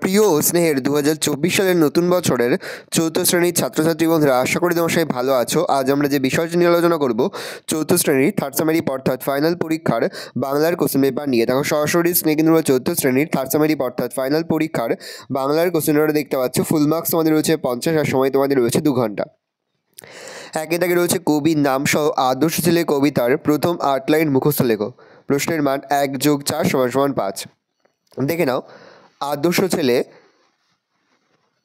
প্রিয় ও স্নেহের 2024 সালের নতুন বছরের চতুর্থ শ্রেণীর ছাত্রছাত্রী বন্ধুরা, আশা করি তোমার সবাই ভালো আছো। আজ আমরা যে বিষয়টি নিয়ে আলোচনা করব চতুর্থ শ্রেণীর থার্ড সামারি অর্থাৎ ফাইনাল পরীক্ষার বাংলার কোশ্চেন পেপার নিয়ে। দেখো সরাসরি স্ক্রিনে কিন্তু চতুর্থ শ্রেণীর থার্ড সামারি অর্থাৎ ফাইনাল পরীক্ষার বাংলার কোশ্চেন পেপার দেখতে পাচ্ছ। ফুল মার্কস তোমাদের রয়েছে 50 আর সময় তোমাদের রয়েছে 2 ঘন্টা। একে দাগে রয়েছে কবির নাম সহ আদর্শ ছেলে কবিতার প্রথম 8 লাইন মুখস্থ লেখো। প্রশ্নের মান 1+4 = 5। দেখে নাও, আদর্শ ছেলে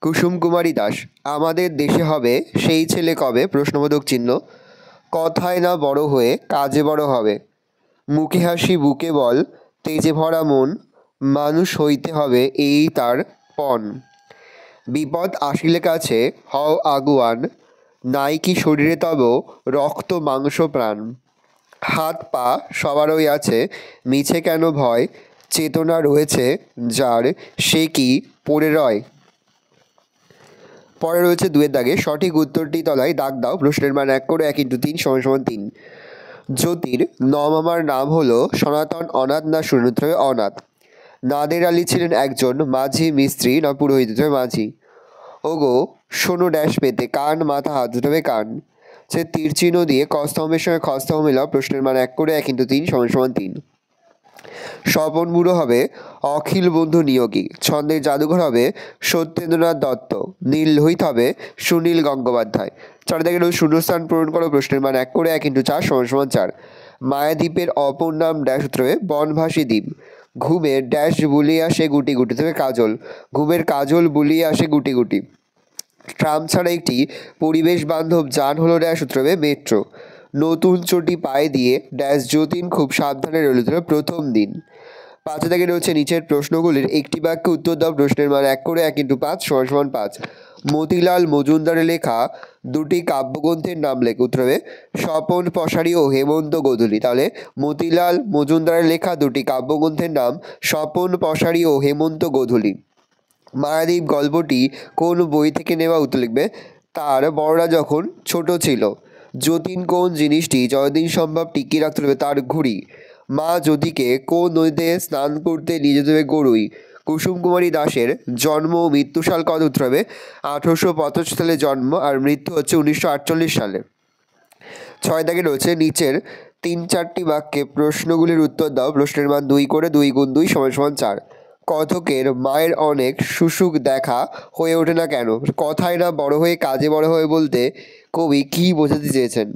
কুসুম কুমারী দাস। আমাদের দেশে হবে সেই ছেলে কবে? প্রশ্নবোধক চিহ্ন। কথায় না বড় হয়ে কাজে বড় হবে। মুখে হাসি বুকে বল, তেজে ভরা মন, মানুষ হইতে হবে এই তার পণ। বিপদ আসিলে কাছে হও আগুয়ান, নাই কি শরীরে তব রক্ত মাংস প্রাণ। হাত পা সবারই আছে, মিছে কেন ভয়, চেতনা রয়েছে যার সে কি পড়ে রয়। পরে রয়েছে 2 দাগে সঠিক উত্তরটি তলায় দাগ দাও। প্রশ্নের মান 1 করে 1 × 3 = 3। জ্যোতির নমামার নাম হলো সনাতন অনাথ না শূন্যত অনাথ। নাদের আলী ছিলেন একজন মাঝি মিস্ত্রি না পুরোহিত মাঝি। ওগো শোনো ড্যাশ পেতে, কান মাথা হাত ধুতে কান। সে তীরচিহ্ন দিয়ে কস্তম্ভের সঙ্গে খস্তম্ভ মিলাও। প্রশ্নের মান 1 করে 1 × 3 = 3। স্বপন বুড়ো হবে অখিল বন্ধু নিয়োগী। ছন্দের জাদুঘর হবে সত্যেন্দ্রনাথ দত্ত। নীল লোহিত হবে সুনীল গঙ্গোপাধ্যায়। 4 দাগে শূন্যস্থান পূরণ করো। প্রশ্নের মান 1 করে 1 × 4 = 4। মায়াদ্বীপের অপর নাম ড্যাশ উত্তরে বনভাসী দ্বীপ। ঘুমের ড্যাশ বুলিয়ে আসে গুটি গুটি থেকে কাজল। ঘুমের কাজল বুলিয়ে আসে গুটি গুটি। ট্রাম ছাড়া একটি পরিবেশ বান্ধব যান হলো ড্যাশ উত্তরে মেট্রো। নতুন চটি পায়ে দিয়ে ড্যাশ যতীন খুব সাবধানে রইল প্রথম দিন। 5 দাগে রয়েছে নিচের প্রশ্নগুলির একটি বাক্যে উত্তর দাও। প্রশ্নের মান 1 করে 1 × 5 = 5। মতিলাল মজুমদারের লেখা 2টি কাব্যগ্রন্থের নাম লেখ। উত্তর হবে স্বপন পশারি ও হেমন্ত গোধূলি। তাহলে মতিলাল মজুমদারের লেখা 2টি কাব্যগ্রন্থের নাম স্বপন পশারি ও হেমন্ত গোধূলি। মায়াদ্বীপ গল্পটি কোন বই থেকে নেওয়া? উত্তর লিখবে তার বড়রা যখন ছোট ছিল। যতীন কোন জিনিসটি যতদিন সম্ভব টিকিয়ে রাখতে হবে? তার ঘুড়ি। মা যতীকে কোন নদীতে স্নান করতে নিয়ে যেতে হবে? গরুই। কুসুম কুমারী দাসের জন্ম ও মৃত্যুসাল কত? উত্তর হবে 1885 সালে জন্ম আর মৃত্যু হচ্ছে 1948 সালে। 6 দাগে রয়েছে নিচের 3-4টি বাক্যে প্রশ্নগুলির উত্তর দাও। প্রশ্নের মান 2 করে 2 × 2 = 4। কথকের মায়ের অনেক সুসুখ দেখা হয়ে ওঠে না কেন? কথায় না বড় হয়ে কাজে বড় হয়ে বলতে কবি কী বোঝাতে চেয়েছেন?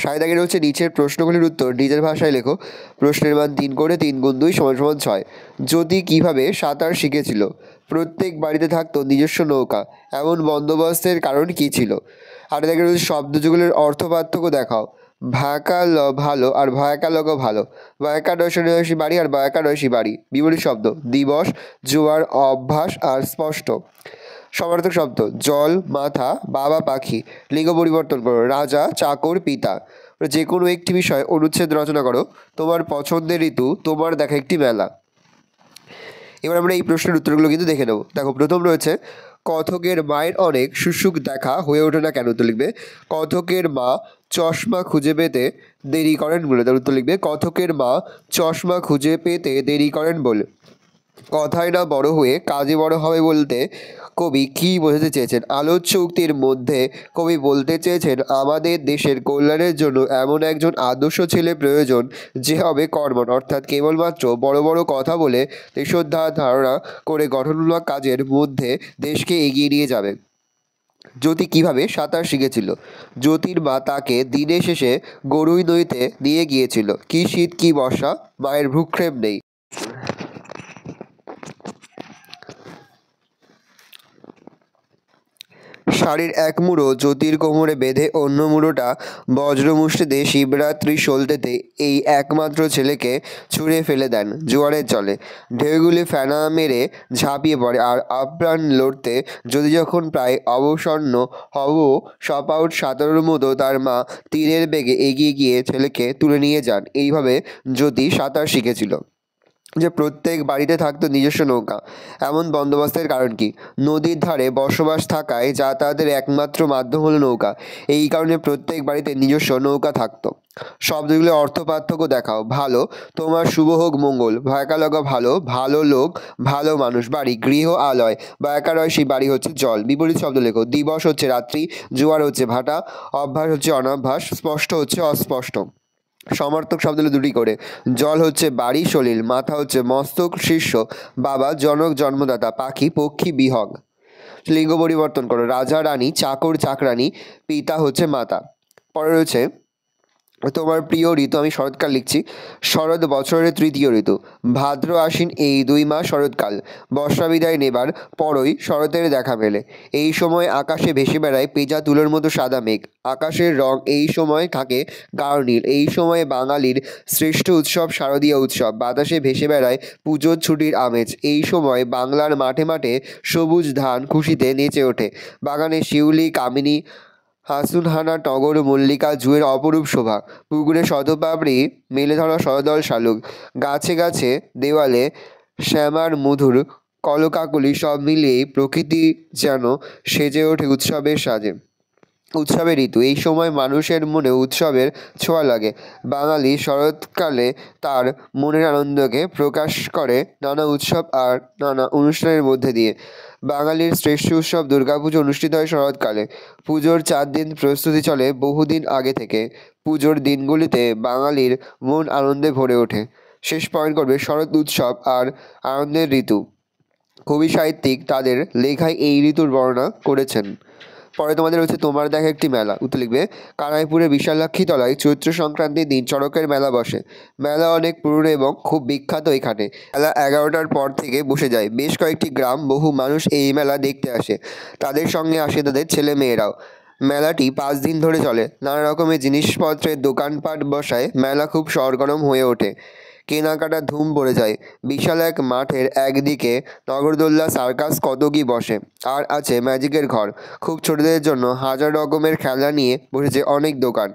7 দাগে রয়েছে নিচের প্রশ্নগুলির উত্তর নিজের ভাষায় লেখো। প্রশ্নের মান 3 করে 3 × 2 = 6। জ্যোতি কিভাবে সাঁতার শিখেছিল? প্রত্যেক বাড়িতে থাকতো নিজস্ব নৌকা, এমন বন্দোবস্তের কারণ কী ছিল? 8 দাগে রয়েছে শব্দযুগলের অর্থ পার্থক্য দেখাও। ভায়াকাল ভালো আর ভয়াকালগ ভালো। ভয়াকারসী বাড়ি আর ভয়াকারসী বাড়ি। বিপরীত শব্দ দিবস, জোয়ার, অভ্যাস আর স্পষ্ট। সমার্থক শব্দ জল, মাথা, বাবা, পাখি। লিঙ্গ পরিবর্তন করো, রাজা, চাকর, পিতা। যে কোনো একটি বিষয় অনুচ্ছেদ রচনা করো। তোমার পছন্দের ঋতু, তোমার দেখা একটি মেলা। এবার আমরা এই প্রশ্নের উত্তরগুলো কিন্তু দেখে নেব। দেখো, প্রথম রয়েছে কথকের মায়ের অনেক সুসুখ দেখা হয়ে ওঠে না কেন? উত্তর লিখবে কথকের মা চশমা খুঁজে পেতে দেরি করেন বলে। তার উত্তর লিখবে কথকের মা চশমা খুঁজে পেতে দেরি করেন বলে। কথায় না বড় হয়ে কাজে বড় হবে বলতে কবি কী বোঝাতে চেয়েছেন? আলোচ্য উক্তির মধ্যে কবি বলতে চেয়েছেন আমাদের দেশের কল্যাণের জন্য এমন একজন আদর্শ ছেলে প্রয়োজন যে হবে কর্মঠ, অর্থাৎ কেবলমাত্র বড় বড় কথা বলে দেশোদ্ধার ধারণা করে গঠনমূলক কাজের মধ্যে দেশকে এগিয়ে নিয়ে যাবে। জ্যোতি কিভাবে সাঁতার শিখেছিল? জ্যোতির মা তাকে দিনের শেষে গরুই নদীতে নিয়ে গিয়েছিল। কি শীত কি বর্ষা, মায়ের ভ্রুক্ষেপ নেই। শাড়ির এক মুড়ো জ্যোতির কোমরে বেঁধে অন্য মুড়োটা বজ্রমুষ্টিতে শিবরাত্রি সলতেতে এই একমাত্র ছেলেকে ছুঁড়ে ফেলে দেন জোয়ারের জলে। ঢেউগুলি ফেনা মেরে ঝাঁপিয়ে পড়ে আর আপ্রাণ লড়তে জ্যোতি যখন প্রায় অবসন্ন হব সপাউট সাঁতারুর মতো তার মা তীরের বেগে এগিয়ে গিয়ে ছেলেকে তুলে নিয়ে যান। এইভাবে জ্যোতি সাঁতার শিখেছিল। যে প্রত্যেক বাড়িতে থাকতো নিজস্ব নৌকা। এমন বন্দোবস্তের কারণ কি? নদীর ধারে বসবাস থাকায় যাতায়াতের একমাত্র মাধ্যম হলো নৌকা। এই কারণে প্রত্যেক বাড়িতে নিজস্ব নৌকা থাকতো। শব্দগুলোর অর্থ পার্থক্য দেখাও। ভালো, তোমার শুভ হোক মঙ্গল। ভয়কা লগা ভালো, ভালো লোক, ভালো মানুষ। বাড়ি, গৃহ, আলয়। বয়কার হয় সেই বাড়ি হচ্ছে জল। বিপরীত শব্দ লেখো। দিবস হচ্ছে রাত্রি, জোয়ার হচ্ছে ভাটা, অভ্যাস হচ্ছে অনাভ্যাস, স্পষ্ট হচ্ছে অস্পষ্ট। সমার্থক শব্দ হলো দুটি করে। জল হচ্ছে বাড়ি সলিল, মাথা হচ্ছে মস্তক শীর্ষ, বাবা জনক জন্মদাতা, পাখি পক্ষী বিহগ। লিঙ্গ পরিবর্তন করো। রাজা রানী, চাকর চাকরানী, পিতা হচ্ছে মাতা। পরে রয়েছে তোমার প্রিয় ঋতু। আমি শরৎকাল লিখছি। শরৎ বছরের তৃতীয় ঋতু। ভাদ্র আশ্বিন এই 2 মাস শরৎকাল। বর্ষা বিদায় নেবার পরই শরতের দেখা মেলে। এই সময় আকাশে ভেসে বেড়ায় পেঁজা তুলোর মতো সাদা মেঘ। আকাশের রং এই সময় থাকে গাঢ় নীল। এই সময়ে বাঙালির শ্রেষ্ঠ উৎসব শারদীয় উৎসব। বাতাসে ভেসে বেড়ায় পুজোর ছুটির আমেজ। এই সময় বাংলার মাঠে মাঠে সবুজ ধান খুশিতে নেচে ওঠে। বাগানে শিউলি, কামিনী, হাসুনহানা, টগর, মল্লিকা, জুঁয়ের অপরূপ শোভা। পুকুরে শতপাপড়ি, মেলে ধরা শতদল শালুক। গাছে গাছে দেওয়ালে শ্যামার মধুর কলকাকলি। সব মিলিয়েই প্রকৃতি যেন সেজে ওঠে উৎসবের সাজে। উৎসবের ঋতু। এই সময় মানুষের মনে উৎসবের ছোঁয়া লাগে। বাঙালি শরৎকালে তার মনের আনন্দকে প্রকাশ করে নানা উৎসব আর নানা অনুষ্ঠানের মধ্যে দিয়ে। বাঙালির শ্রেষ্ঠ উৎসব দুর্গাপুজো অনুষ্ঠিত হয় শরৎকালে। পুজোর 4 দিন প্রস্তুতি চলে বহুদিন আগে থেকে। পুজোর দিনগুলিতে বাঙালির মন আনন্দে ভরে ওঠে। শেষ পয়েন্ট করবে শরৎ উৎসব আর আনন্দের ঋতু। কবি সাহিত্যিক তাদের লেখায় এই ঋতুর বর্ণনা করেছেন। পরে তোমাদের হচ্ছে তোমার দেখা একটি মেলা। উত্তর লিখবে। কানাইপুরের বিশালাক্ষী তলায় চৈত্র সংক্রান্তির দিন চড়কের মেলা বসে। মেলা অনেক পুরনো এবং খুব বিখ্যাত এখানে। মেলা 11টার পর থেকে বসে যায়। বেশ কয়েকটি গ্রাম, বহু মানুষ এই মেলা দেখতে আসে। তাদের সঙ্গে আসে তাদের ছেলে মেয়েরাও। মেলাটি 5 দিন ধরে চলে। নানা রকমের জিনিসপত্রের দোকানপাট বসায়। মেলা খুব সরগরম হয়ে ওঠে। কেনাকাটার ধুম পড়ে যায়। বিশাল এক মাঠের একদিকে নগরদোল্লা, সার্কাস, কত কী বসে। আর আছে ম্যাজিকের ঘর। খুব ছোটদের জন্য হাজার রকমের খেলনা নিয়ে বসেছে অনেক দোকান।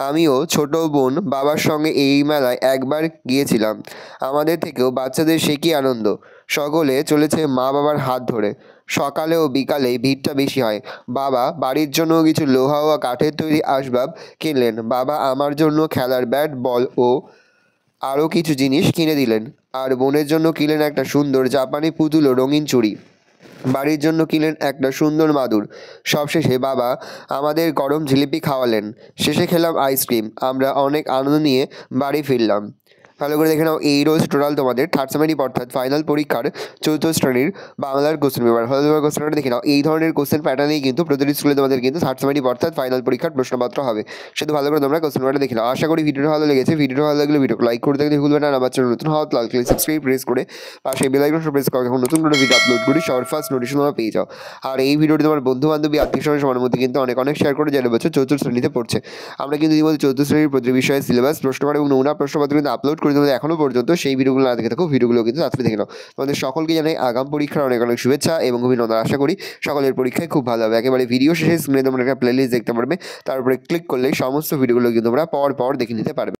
আমিও ছোট বোন বাবার সঙ্গে এই মেলায় একবার গিয়েছিলাম। আমাদের থেকেও বাচ্চাদের সে কী আনন্দ। সকলে চলেছে মা বাবার হাত ধরে। সকালে ও বিকালেই ভিড়টা বেশি হয়। বাবা বাড়ির জন্য কিছু লোহা ও কাঠের তৈরি আসবাব কিনলেন। বাবা আমার জন্য খেলার ব্যাট, বল ও আরও কিছু জিনিস কিনে দিলেন। আর বোনের জন্য কিনলেন একটা সুন্দর জাপানি পুতুল ও রঙিন চুড়ি। বাড়ির জন্য কিনলেন একটা সুন্দর মাদুর। সবশেষে বাবা আমাদের গরম জিলিপি খাওয়ালেন। শেষে খেলাম আইসক্রিম। আমরা অনেক আনন্দ নিয়ে বাড়ি ফিরলাম। ভালো করে দেখে নাও। এই রোজ টোটাল তোমাদের থার্ড সেমিস্টার অর্থাৎ ফাইনাল পরীক্ষার 4th শ্রেণীর বাংলার কোশ্চেন পেপার। ভালো করে কোশ্চেনটা দেখে নাও। এই ধরনের কোশ্চেন প্যাটার্নেই কিন্তু প্রতিটি স্কুলে তোমাদের কিন্তু থার্ড সেমিস্টার অর্থাৎ ফাইনাল পরীক্ষার প্রশ্নপত্র হবে। সেটা ভালো করে তোমরা কোশ্চেন পেপারটা দেখে নাও। আশা করি ভিডিওটা ভালো লেগেছে। ভিডিওটা ভালো লাগলে ভিডিওকে লাইক করতে ভুলবে না। আর আমার চ্যানেল নতুন হওয়া লাল ক্লিক সাবস্ক্রাইব প্রেস করে পাশে বেল আইকন প্রেস করে যখন নতুন কোনো ভিডিও আপলোড করি সবার ফার্স্ট নোটিফিকেশন তোমরা পেয়ে যাও। আর এই ভিডিওটি তোমার বন্ধু বান্ধবী আত্মীয় স্বজন সবার মধ্যে কিন্তু অনেক অনেক শেয়ার করে যারা বছর 4th শ্রেণীতে পড়ছে। আমরা কিন্তু ইতিমধ্যে 4th শ্রেণীর প্রতি বিষয়ে সিলেবাস, প্রশ্নপত্র এবং নমুনা প্রশ্নপত্র কিন্তু আপলোড করে তোমাদের এখনও পর্যন্ত। সেই ভিডিওগুলো না দেখে থাকো, ভিডিওগুলো কিন্তু তাড়াতাড়ি দেখে নাও। তোমাদের সকলকে জানাই আগাম পরীক্ষার অনেক অনেক শুভেচ্ছা এবং অভিনন্দন। আশা করি সকলের পরীক্ষায় খুব ভালো হবে। একেবারে ভিডিও শেষে স্ক্রিনে তোমরা একটা প্লেলিস্ট দেখতে পারবে। তার উপরে ক্লিক করলে সমস্ত ভিডিওগুলো কিন্তু তোমরা পর পর দেখে নিতে পারবে।